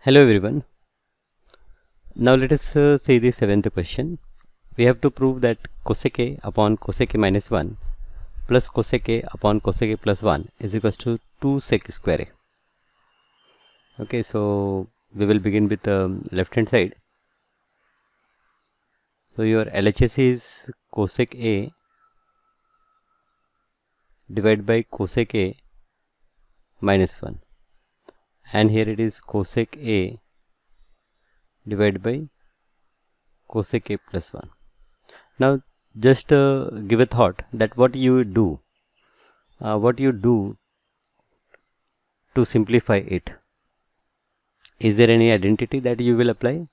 Hello everyone. Now let us see the seventh question. We have to prove that cosec A upon cosec A minus 1 plus cosec A upon cosec A plus 1 is equals to 2 sec square A. Okay, so we will begin with the left hand side. So your LHS is cosec A divided by cosec A minus 1, and here it is cosec A divided by cosec A plus 1. Now just give a thought that what you do to simplify it. Is there any identity that you will apply,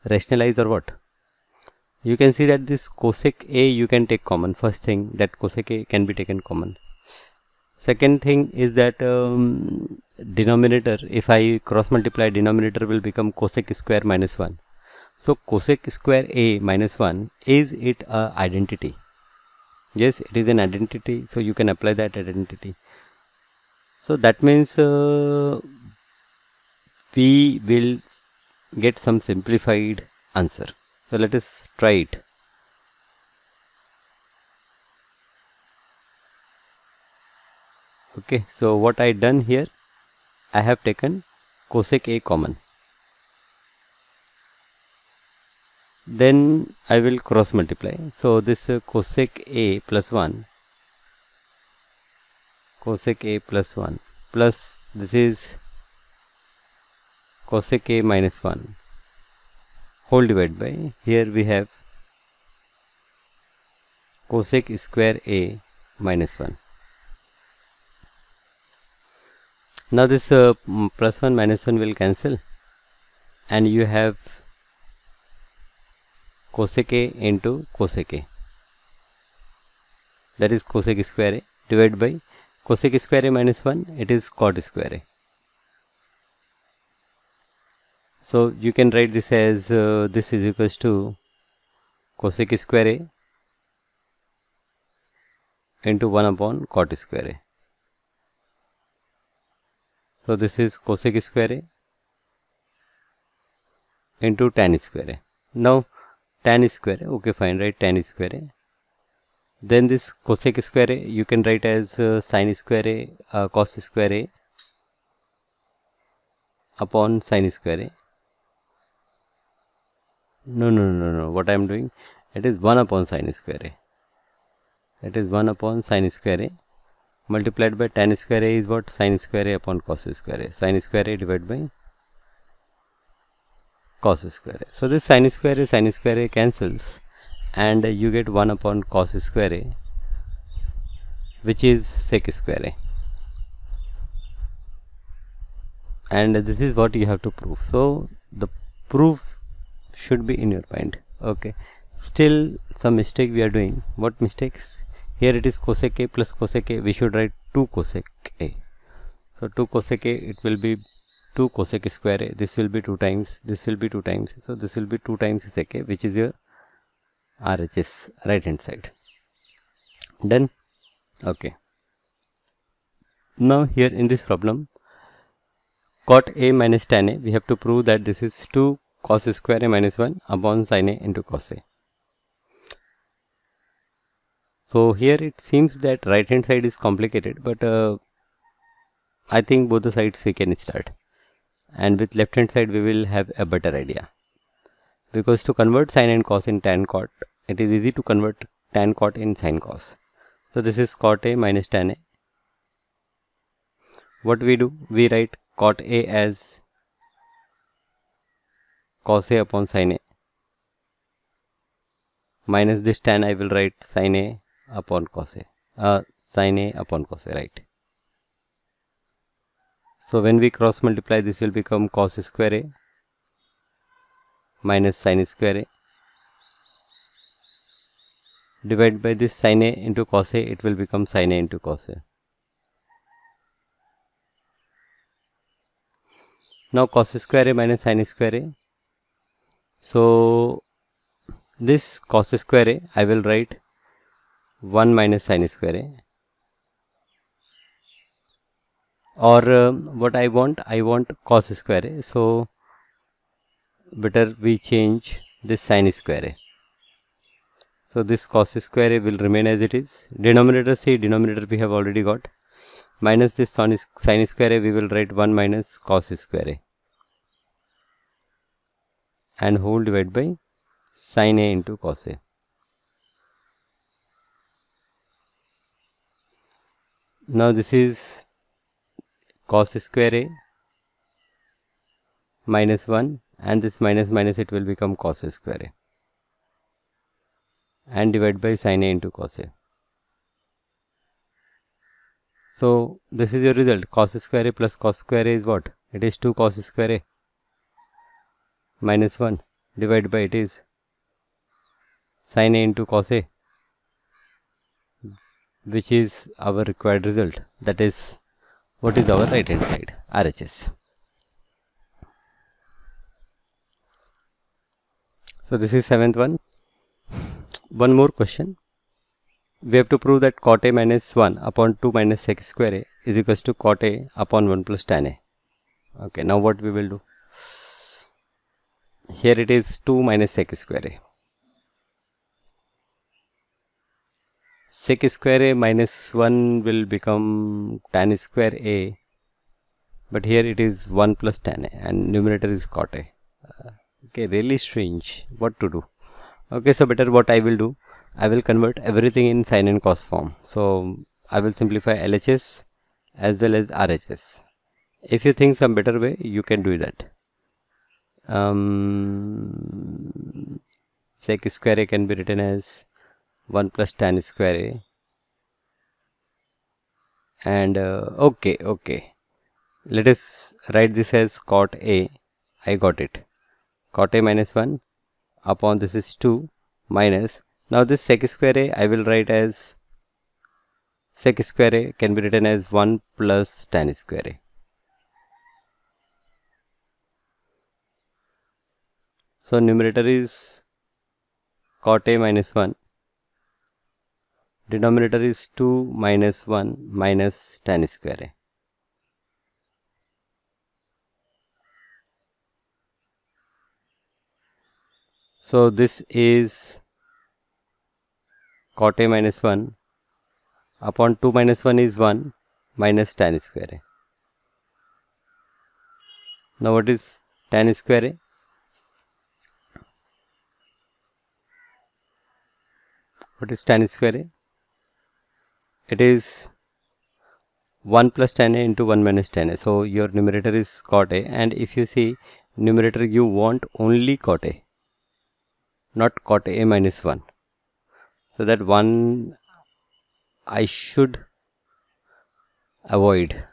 rationalize, or what? You can see that this cosec A you can take common. First thing, that cosec A can be taken common. Second thing is that denominator, if I cross multiply, denominator will become cosec square minus 1. So cosec square A minus 1, is it a identity? Yes, it is an identity, so you can apply that identity. So that means we will get some simplified answer. So let us try it. Okay, so what I done here, I have taken cosec A common. Then I will cross multiply. So this cosec A plus 1, cosec A plus 1 plus this is cosec A minus 1 whole divided by, here we have cosec square A minus 1. Now this plus 1 minus 1 will cancel, and you have cosec A into cosec A, that is cosec square A divided by cosec square A minus 1, it is cot square A. So you can write this as this is equals to cosec square A into 1 upon cot square A. So this is cosec square A into tan square A. Now tan square A, okay fine, write tan square A. Then this cosec square A you can write as sin square A, cos square A upon sin square A. No, what I am doing, it is 1 upon sin square A. It is 1 upon sin square A multiplied by tan square A is what, sin square A upon cos square A. Sin square A divided by cos square A. So this sin square A cancels, and you get 1 upon cos square A, which is sec square A. And this is what you have to prove. So the proof should be in your mind. Okay, still some mistake we are doing. What mistakes? Here it is cosec A plus cosec A, we should write 2 cosec A. So 2 cosec A, it will be 2 cosec square A, this will be 2 times, this will be 2 times, so this will be 2 times sec A, which is your RHS, right hand side. Done. Okay, now here in this problem, cot A minus tan A, we have to prove that this is 2 cos square A minus 1 upon sin A into cos A. So here it seems that right hand side is complicated, but I think both the sides we can start, and with left hand side we will have a better idea, because to convert sin and cos in tan cot, it is easy to convert tan cot in sin cos. So this is cot A minus tan A. What we do, we write cot A as cos A upon sin A, minus this tan I will write sin A upon cos A, sin A upon cos A, right? So when we cross multiply, this will become cos square A minus sin square A divided by this sin A into cos A, it will become sin A into cos A. Now cos square A minus sin square A. So this cos square A I will write 1 minus sin square A or what I want cos square a. So better we change this sin square a. So this cos square a will remain as it is. Denominator, see, denominator we have already got. Minus this sin square a, we will write 1 minus cos square a, and whole divided by sin a into cos a. Now this is cos square a minus 1, and this minus minus it will become cos square a, and divide by sin a into cos a. So this is your result. Cos square a plus cos square a is what? It is 2 cos square a minus 1 divided by it is sin a into cos a, which is our required result. That is what is our right hand side, RHS. So this is 7th one. One more question. We have to prove that cot a minus 1 upon 2 minus sec square a is equals to cot a upon 1 plus tan a. Okay, now what we will do? Here it is 2 minus sec square a. Sec square a minus 1 will become tan square a, but here it is 1 plus tan a, and numerator is cot a. Okay, really strange. What to do? Okay, so better what I will do, I will convert everything in sin and cos form. So I will simplify LHS as well as RHS. If you think some better way, you can do that. Sec square a can be written as 1 plus tan square a, and okay, let us write this as cot a. I got it. Cot a minus 1 upon this is 2 minus, now this sec square a I will write as sec square a can be written as 1 plus tan square a. So numerator is cot a minus 1, denominator is 2 minus 1 minus tan square a. So this is cot a minus 1 upon 2 minus 1 is 1 minus tan square a. Now what is tan square a? What is tan square a? It is 1 plus tan a into 1 minus tan a. So your numerator is cot a, and if you see numerator you want only cot a, not cot a minus 1. So that one I should avoid.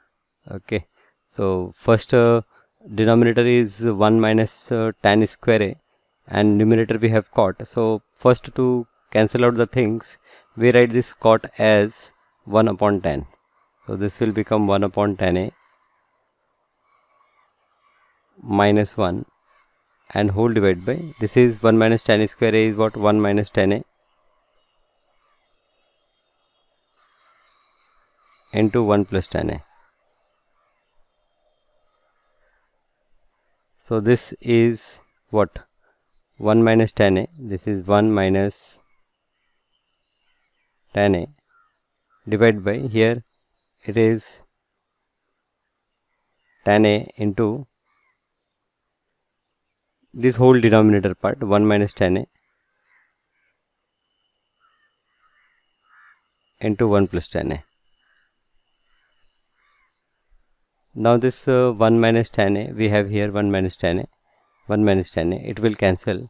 Okay, so first denominator is 1 minus tan square a, and numerator we have cot. So first to cancel out the things, we write this cot as 1 upon tan. So this will become 1 upon tan a minus 1 and whole divided by, this is 1 minus tan square a is what? 1 minus tan a into 1 plus tan a. So this is what? 1 minus tan a. This is 1 minus tan a divided by, here it is tan a into this whole denominator part, 1 minus tan a into 1 plus tan a. Now this 1 minus tan a, we have here 1 minus tan a, 1 minus tan a, it will cancel,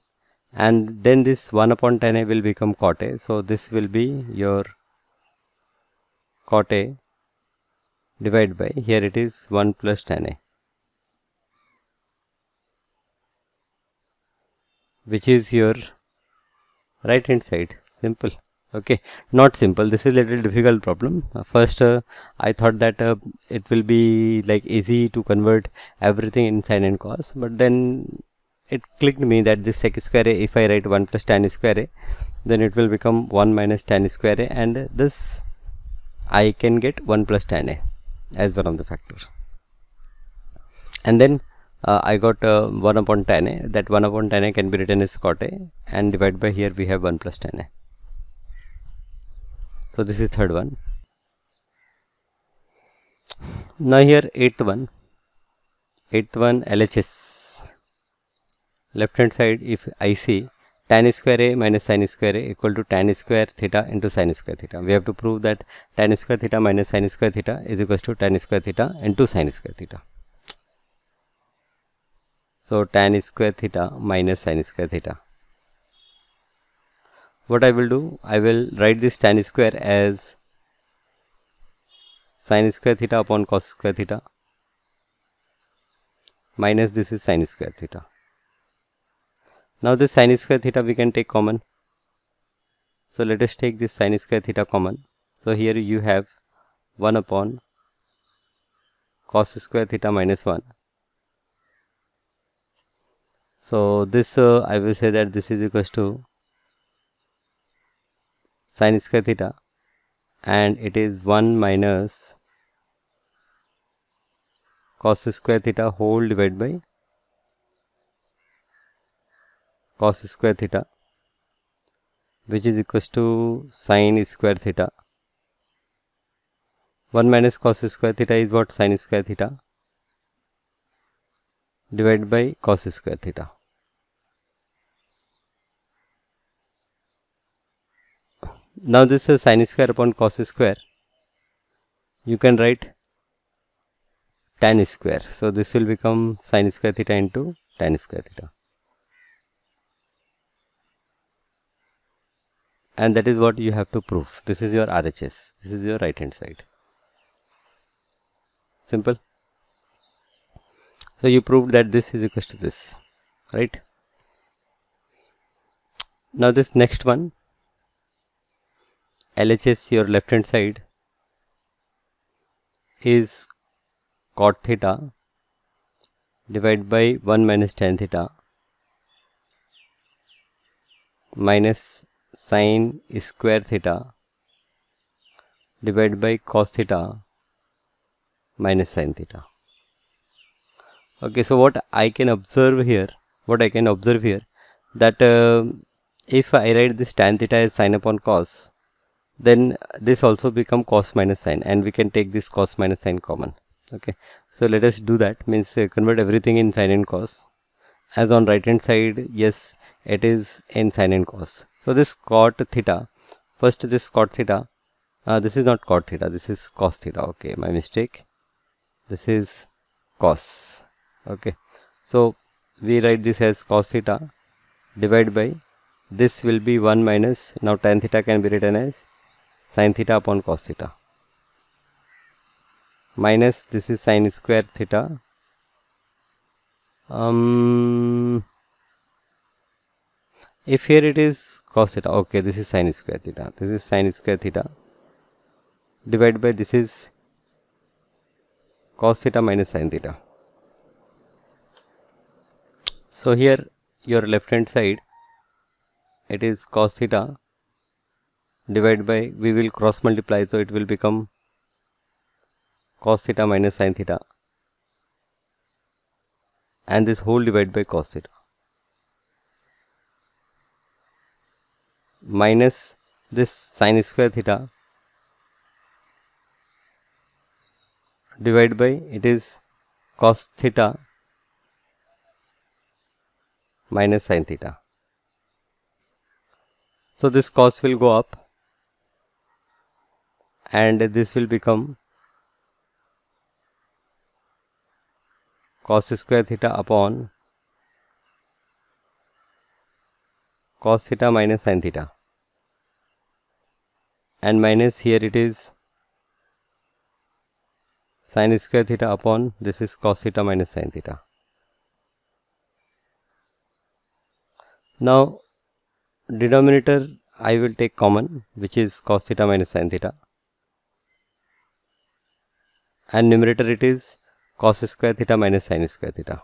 and then this 1 upon tan a will become cot a. So this will be your cot a divided by, here it is 1 plus tan a, which is your right hand side. Simple. Okay, not simple, this is a little difficult problem. First I thought that it will be like easy to convert everything in sin and cos, but then it clicked me that this sec square a, if I write 1 plus tan square a, then it will become 1 minus tan square a, and this I can get 1 plus tan a. as one of the factors. And then I got 1 upon tan a. That 1 upon tan a can be written as cot a, and divided by here we have 1 plus tan a. So this is third one. Now here eighth one LHS. Left hand side, if I see tan square a minus sin square a equal to tan square theta into sin square theta. We have to prove that tan square theta minus sin square theta is equals to tan square theta into sin square theta. So tan square theta minus sin square theta. What I will do, I will write this tan square as sin square theta upon cos square theta minus this is sin square theta. Now this sin square theta we can take common. So let us take this sin square theta common. So here you have 1 upon cos square theta minus 1. So this I will say that this is equals to sin square theta, and it is 1 minus cos square theta whole divided by cos square theta, which is equals to sin square theta. 1 minus cos square theta is what? Sin square theta divided by cos square theta. Now this is sin square upon cos square. You can write tan square. So this will become sin square theta into tan square theta. And that is what you have to prove. This is your RHS. This is your right hand side. Simple. So you proved that this is equal to this, right? Now this next one, LHS, your left hand side is cot theta divided by 1 minus tan theta minus sin square theta divided by cos theta minus sin theta. Okay, so what I can observe here, that if I write this tan theta as sin upon cos, then this also become cos minus sin, and we can take this cos minus sin common. Okay, so let us do that. Means convert everything in sin and cos. As on right hand side, yes, it is in sin and cos. So this cot theta, first this cot theta, this is not cot theta, this is cos theta. Okay, my mistake. This is cos. Okay, so we write this as cos theta divided by, this will be 1 minus, now tan theta can be written as sin theta upon cos theta minus this is sin square theta. If here it is cos theta, okay, this is sin square theta, this is sin square theta divided by this is cos theta minus sin theta. So here your left hand side, it is cos theta divided by, we will cross multiply, so it will become cos theta minus sin theta, and this whole divided by cos theta minus this sin square theta divided by, it is cos theta minus sin theta. So this cos will go up and this will become cos square theta upon cos theta minus sin theta, and minus here it is sin square theta upon this is cos theta minus sin theta. Now denominator I will take common, which is cos theta minus sin theta, and numerator it is cos square theta minus sin square theta.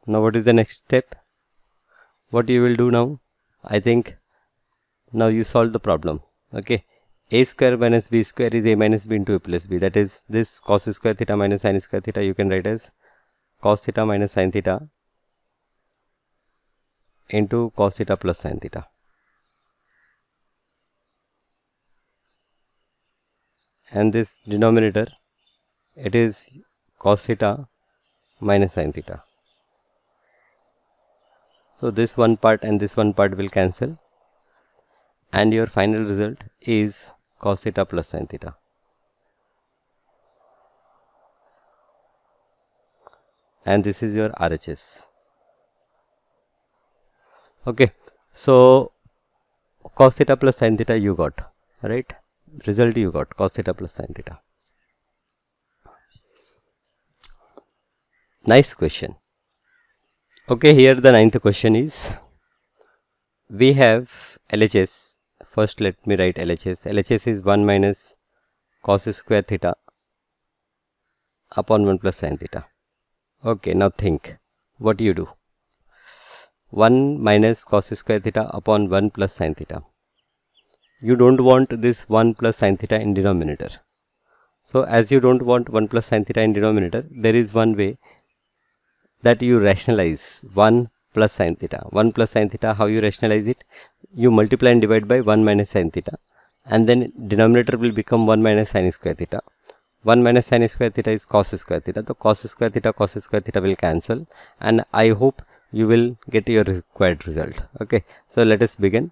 Now what is the next step? What you will do now? I think now you solve the problem. Okay, a square minus b square is a minus b into a plus b. That is, this cos square theta minus sin square theta you can write as cos theta minus sin theta into cos theta plus sin theta. And this denominator, it is cos theta minus sin theta. So this one part and this one part will cancel, and your final result is cos theta plus sin theta. And this is your RHS. Okay, so cos theta plus sin theta you got, right? Result you got cos theta plus sin theta. Nice question. Okay, here the ninth question is, we have LHS. First let me write LHS. LHS is 1 minus cos square theta upon 1 plus sin theta. Okay, now think what you do. 1 minus cos square theta upon 1 plus sin theta. You don't want this 1 plus sin theta in denominator. So as you don't want 1 plus sin theta in denominator, there is one way that you rationalize 1 plus sin theta. 1 plus sin theta, how you rationalize it? You multiply and divide by 1 minus sin theta, and then denominator will become 1 minus sin square theta. 1 minus sin square theta is cos square theta. So cos square theta will cancel, and I hope you will get your required result. Okay, so let us begin.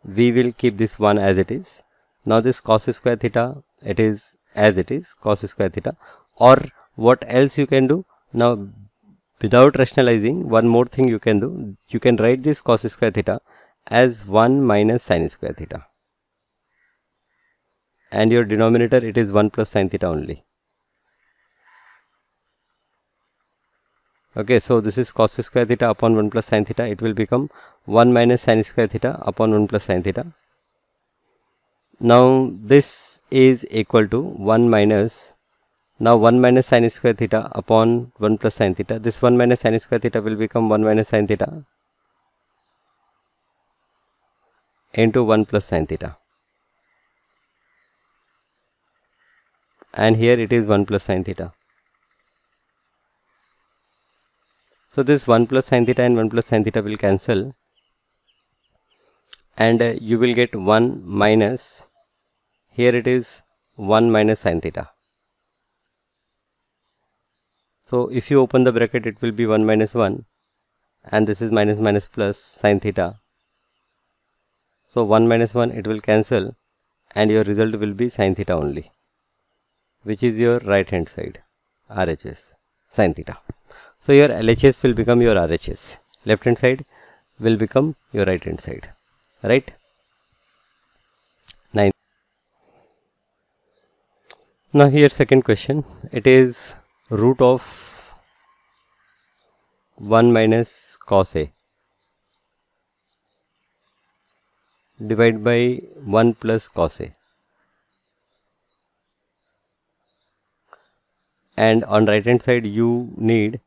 We will keep this 1 as it is. Now this cos square theta, it is as it is, cos square theta. Or what else you can do? Now without rationalizing, one more thing you can do. You can write this cos square theta as 1 minus sin square theta. And your denominator, it is 1 plus sin theta only. Okay, so this is cos square theta upon 1 plus sin theta. It will become 1 minus sin square theta upon 1 plus sin theta. Now this is equal to 1 minus, now 1 minus sin square theta upon 1 plus sin theta. This 1 minus sin square theta will become 1 minus sin theta into 1 plus sin theta. And here it is 1 plus sin theta. So this 1 plus sin theta and 1 plus sin theta will cancel, and you will get 1 minus, here it is 1 minus sin theta. So if you open the bracket, it will be 1 minus 1, and this is minus minus plus sin theta. So 1 minus 1, it will cancel, and your result will be sin theta only, which is your right hand side, RHS, sin theta. So your LHS will become your RHS. Left hand side will become your right hand side, right? 9. Now here second question. It is root of 1 minus cos A divided by 1 plus cos A. And on right hand side you need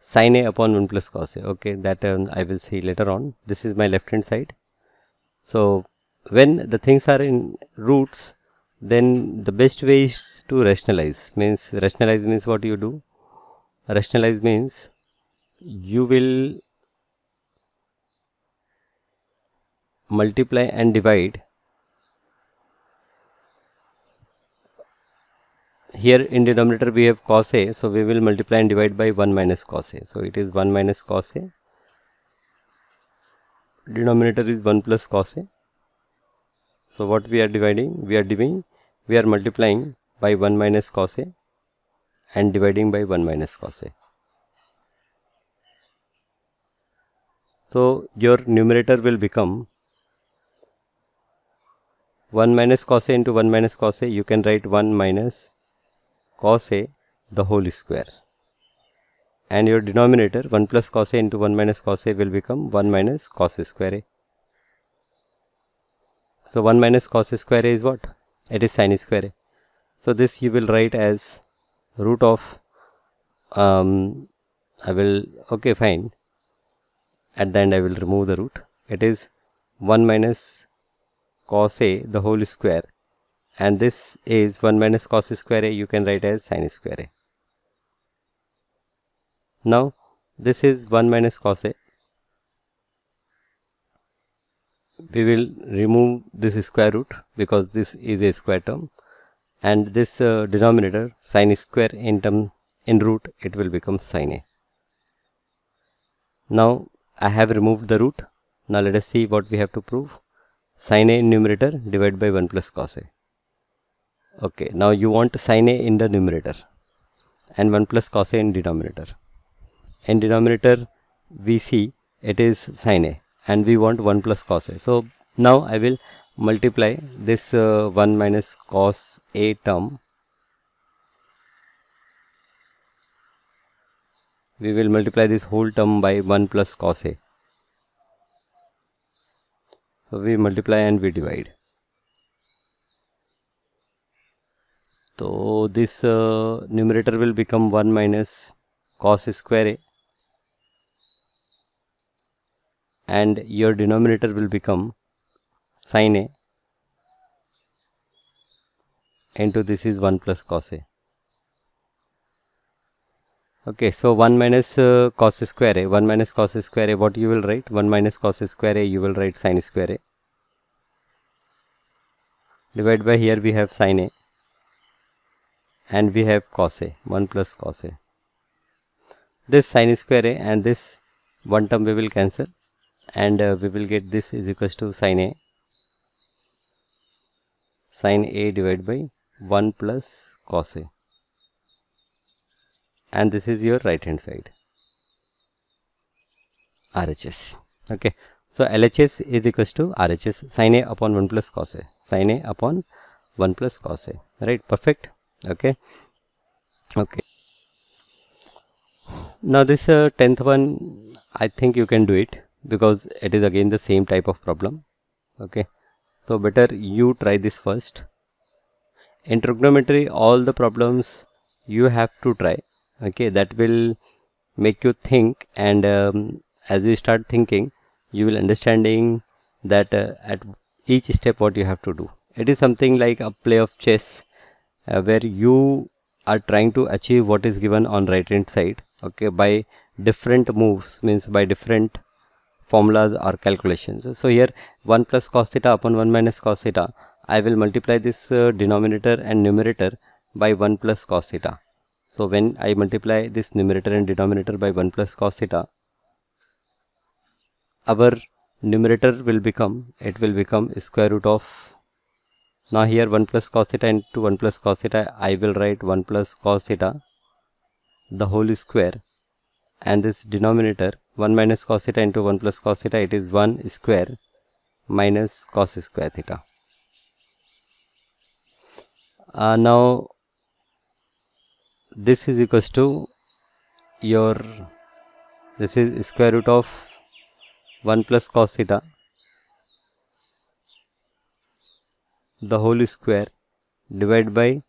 sin A upon 1 plus cos A. Okay, that I will see later on. This is my left hand side. So when the things are in roots, then the best way is to rationalize. Rationalize means what you do? Rationalize means you will multiply and divide. Here in denominator we have cos A, so we will multiply and divide by 1 minus cos A. So it is 1 minus cos A. Denominator is 1 plus cos A. So what we are dividing? We are multiplying by 1 minus cos A and dividing by 1 minus cos A. So your numerator will become 1 minus cos A into 1 minus cos A. You can write 1 minus cos A the whole square, and your denominator 1 plus cos A into 1 minus cos A will become 1 minus cos square A. So 1 minus cos square A is what? It is sin square A. So this you will write as root of okay, fine, at the end I will remove the root. It is 1 minus cos A the whole square and this is 1 minus cos square a, you can write as sin square a. Now this is 1 minus cos a. We will remove this square root because this is a square term, and this denominator sin square in root, it will become sin a. Now I have removed the root. Now let us see what we have to prove. Sin a in numerator divided by 1 plus cos a. Okay, now you want sin a in the numerator and 1 plus cos a in denominator. In denominator we see it is sin a and we want 1 plus cos a. So now I will multiply this 1 minus cos a term. We will multiply this whole term by 1 plus cos a. So we multiply and we divide. So this numerator will become 1 minus cos square a, and your denominator will become sin a into this is 1 plus cos a. Okay, so 1 minus cos square a, 1 minus cos square a, what you will write? 1 minus cos square a, you will write sin square a. Divided by, here we have sin a and we have cos a, 1 plus cos a. This sin square a and this one term we will cancel, and we will get this is equals to sin a divided by 1 plus cos a, and this is your right hand side, RHS. Okay, so LHS is equals to RHS, sin a upon 1 plus cos a, sin a upon 1 plus cos a, right? Perfect. Okay. Okay, now this 10th one, I think you can do it because it is again the same type of problem. Okay, so better you try this first. In trigonometry, all the problems you have to try. Okay, that will make you think, and as you start thinking, you will understanding that at each step what you have to do. It is something like a play of chess where you are trying to achieve what is given on right hand side, okay, by different moves, means by different formulas or calculations. So here 1 plus cos theta upon 1 minus cos theta, I will multiply this denominator and numerator by 1 plus cos theta. So when I multiply this numerator and denominator by 1 plus cos theta, our numerator will become, it will become square root of, now here 1 plus cos theta into 1 plus cos theta, I will write 1 plus cos theta the whole square, and this denominator 1 minus cos theta into 1 plus cos theta, it is 1 square minus cos square theta. Now this is equals to your, this is square root of 1 plus cos theta the whole square divided by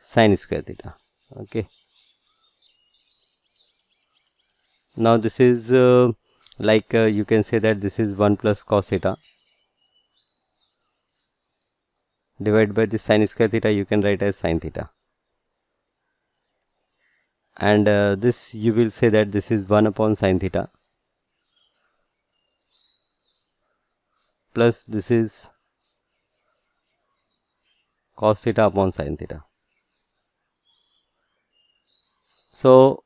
sin square theta. Okay, now this is you can say that this is 1 plus cos theta divided by the sin square theta, you can write as sin theta, and this you will say that this is 1 upon sin theta plus this is cos theta upon sin theta. So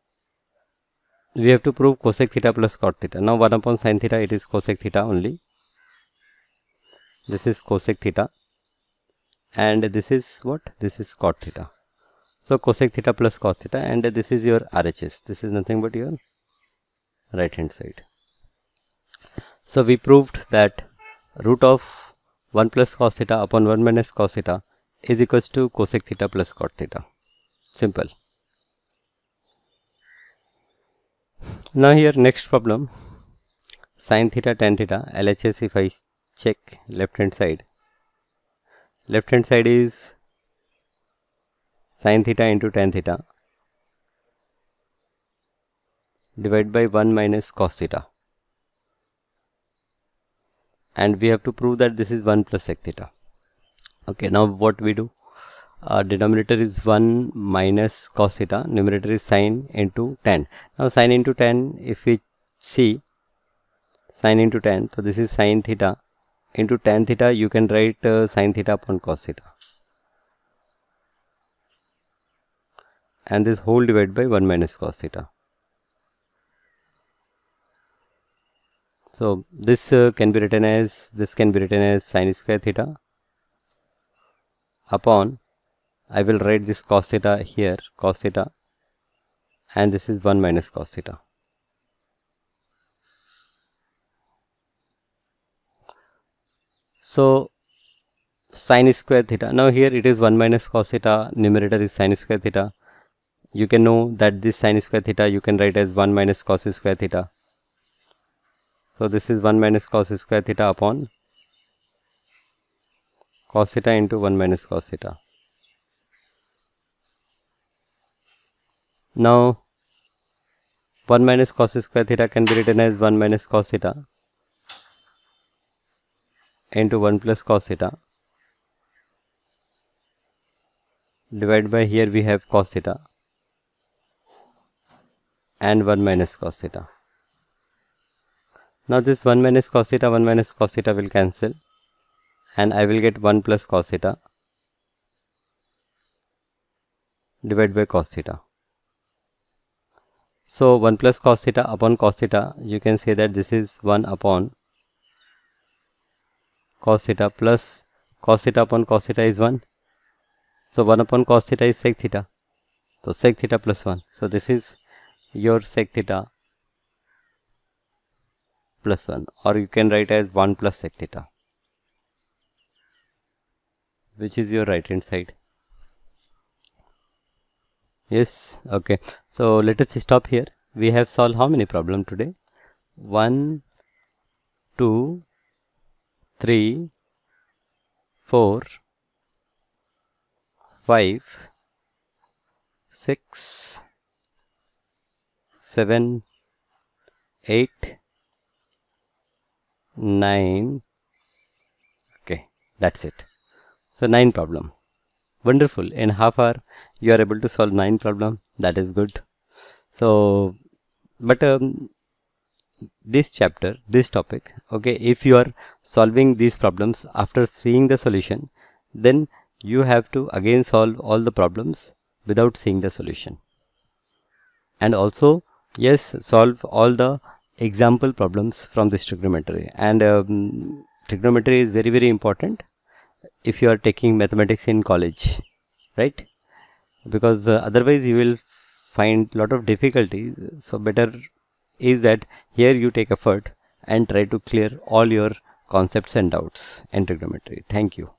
we have to prove cosec theta plus cot theta. Now 1 upon sin theta, it is cosec theta only. This is cosec theta, and this is what? This is cot theta. So cosec theta plus cot theta, and this is your RHS. This is nothing but your right hand side. So we proved that root of 1 plus cos theta upon 1 minus cos theta is equals to cosec theta plus cot theta. Simple. Now here next problem, sin theta tan theta, LHS. If I check left hand side is sin theta into tan theta divided by 1 minus cos theta, and we have to prove that this is 1 plus sec theta. Okay, now what we do? Denominator is 1 minus cos theta, numerator is sine into tan. Now sine into tan, if we see sine into tan, so this is sine theta into tan theta. You can write sine theta upon cos theta, and this whole divided by 1 minus cos theta. So this can be written as sine square theta upon, I will write this cos theta here, cos theta, and this is 1 minus cos theta. So sine square theta, now here it is 1 minus cos theta, numerator is sine square theta. You can know that this sine square theta you can write as 1 minus cos square theta. So this is 1 minus cos square theta upon cos theta into 1 minus cos theta. Now 1 minus cos square theta can be written as 1 minus cos theta into 1 plus cos theta, divided by, here we have cos theta and 1 minus cos theta. Now this 1 minus cos theta will cancel, and I will get 1 plus cos theta divided by cos theta. So 1 plus cos theta upon cos theta, you can say that this is 1 upon cos theta plus cos theta upon cos theta is 1. So 1 upon cos theta is sec theta. So sec theta plus 1. So this is your sec theta plus 1, or you can write as 1 plus sec theta, which is your right hand side. Yes, okay. So let us stop here. We have solved how many problems today? 1, 2, 3, 4, 5, 6, 7, 8, 9. Okay, that's it. So 9 problem. Wonderful. In half hour you are able to solve 9 problem. That is good. So but this chapter, this topic, okay, if you are solving these problems after seeing the solution, then you have to again solve all the problems without seeing the solution, and also yes, solve all the example problems from this trigonometry. And trigonometry is very, very important if you are taking mathematics in college, right? Because otherwise you will find lot of difficulties. So better is that here you take effort and try to clear all your concepts and doubts in trigonometry. Thank you.